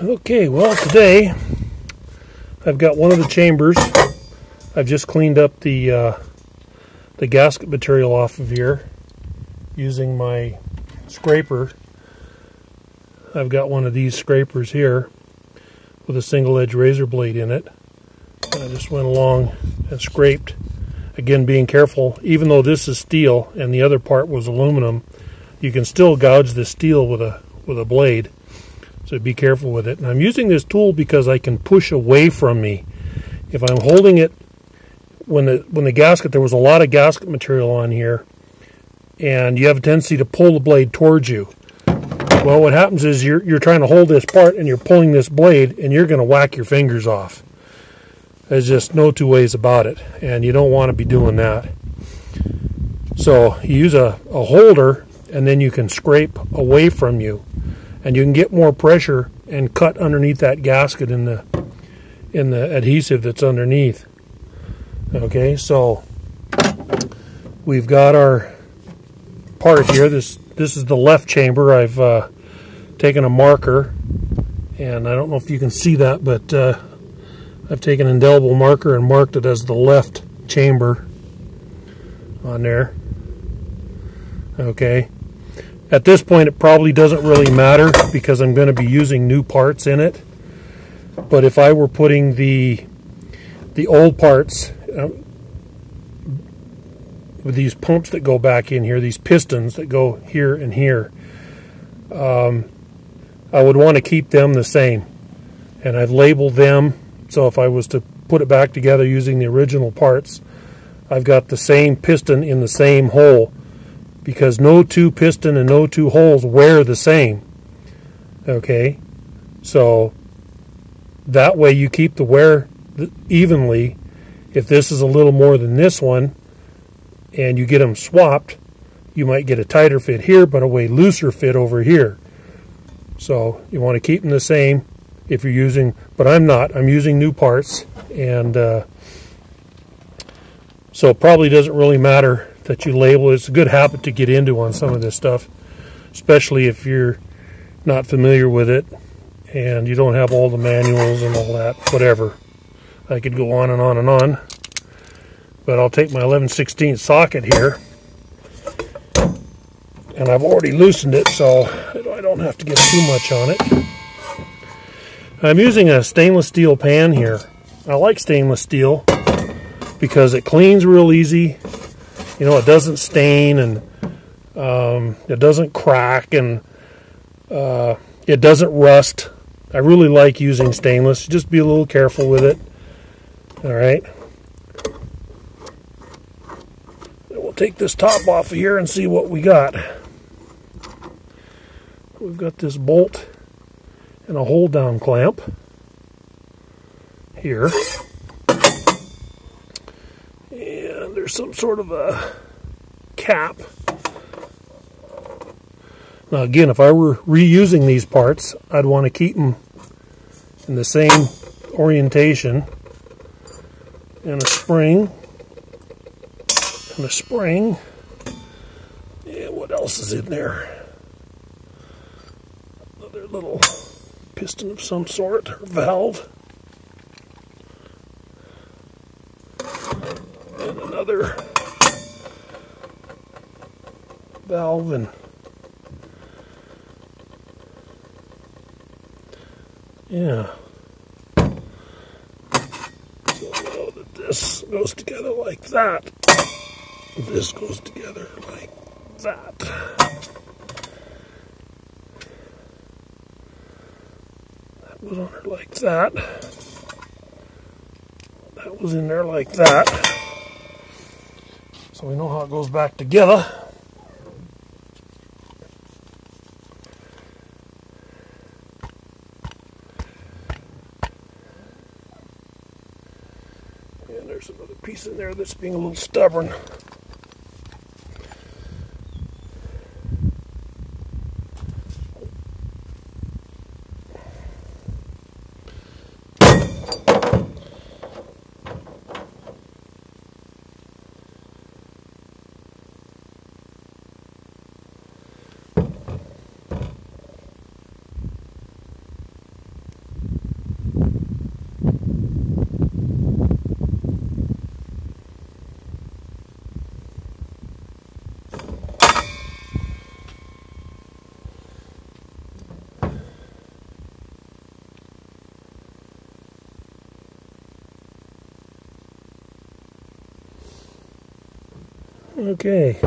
Okay, well today I've got one of the chambers. I've just cleaned up the gasket material off of here using my scraper. I've got one of these scrapers here with a single edge razor blade in it. And I just went along and scraped. Again, being careful, even though this is steel and the other part was aluminum, you can still gouge the steel with a blade. So be careful with it. And I'm using this tool because I can push away from me. If I'm holding it, when the gasket, there was a lot of gasket material on here, and you have a tendency to pull the blade towards you. Well, what happens is you're trying to hold this part and you're pulling this blade and you're going to whack your fingers off. There's just no two ways about it, and you don't want to be doing that. So you use a holder, and then you can scrape away from you, and you can get more pressure and cut underneath that gasket in the adhesive that's underneath. Okay, so we've got our part here. This is the left chamber. I've taken a marker, and I don't know if you can see that, but I've taken an indelible marker and marked it as the left chamber on there. Okay. At this point, it probably doesn't really matter because I'm going to be using new parts in it. But if I were putting the old parts with these pumps that go back in here, these pistons that go here and here, I would want to keep them the same. And I've labeled them, so if I was to put it back together using the original parts, I've got the same piston in the same hole, because no two piston and no two holes wear the same. Okay, so that way you keep the wear evenly. If this is a little more than this one and you get them swapped, you might get a tighter fit here but a way looser fit over here. So you want to keep them the same if you're using, but I'm not. I'm using new parts, and so it probably doesn't really matter that you label it. It's a good habit to get into on some of this stuff, especially if you're not familiar with it and you don't have all the manuals and all that, whatever. I could go on and on and on, but I'll take my 11/16 socket here, and I've already loosened it so I don't have to get too much on it. I'm using a stainless steel pan here. I like stainless steel because it cleans real easy. You know, it doesn't stain, and it doesn't crack, and it doesn't rust. I really like using stainless. Just be a little careful with it. All right. We'll take this top off of here and see what we got. We've got this bolt and a hold down clamp here. And there's some sort of a cap. Now again, if I were reusing these parts, I'd want to keep them in the same orientation. And a spring. And a spring. Yeah, what else is in there? Another little piston of some sort, or valve. And another valve, and yeah. So I know that this goes together like that. This goes together like that. That was on there like that. That was in there like that. So we know how it goes back together. And there's another piece in there that's being a little stubborn. Okay.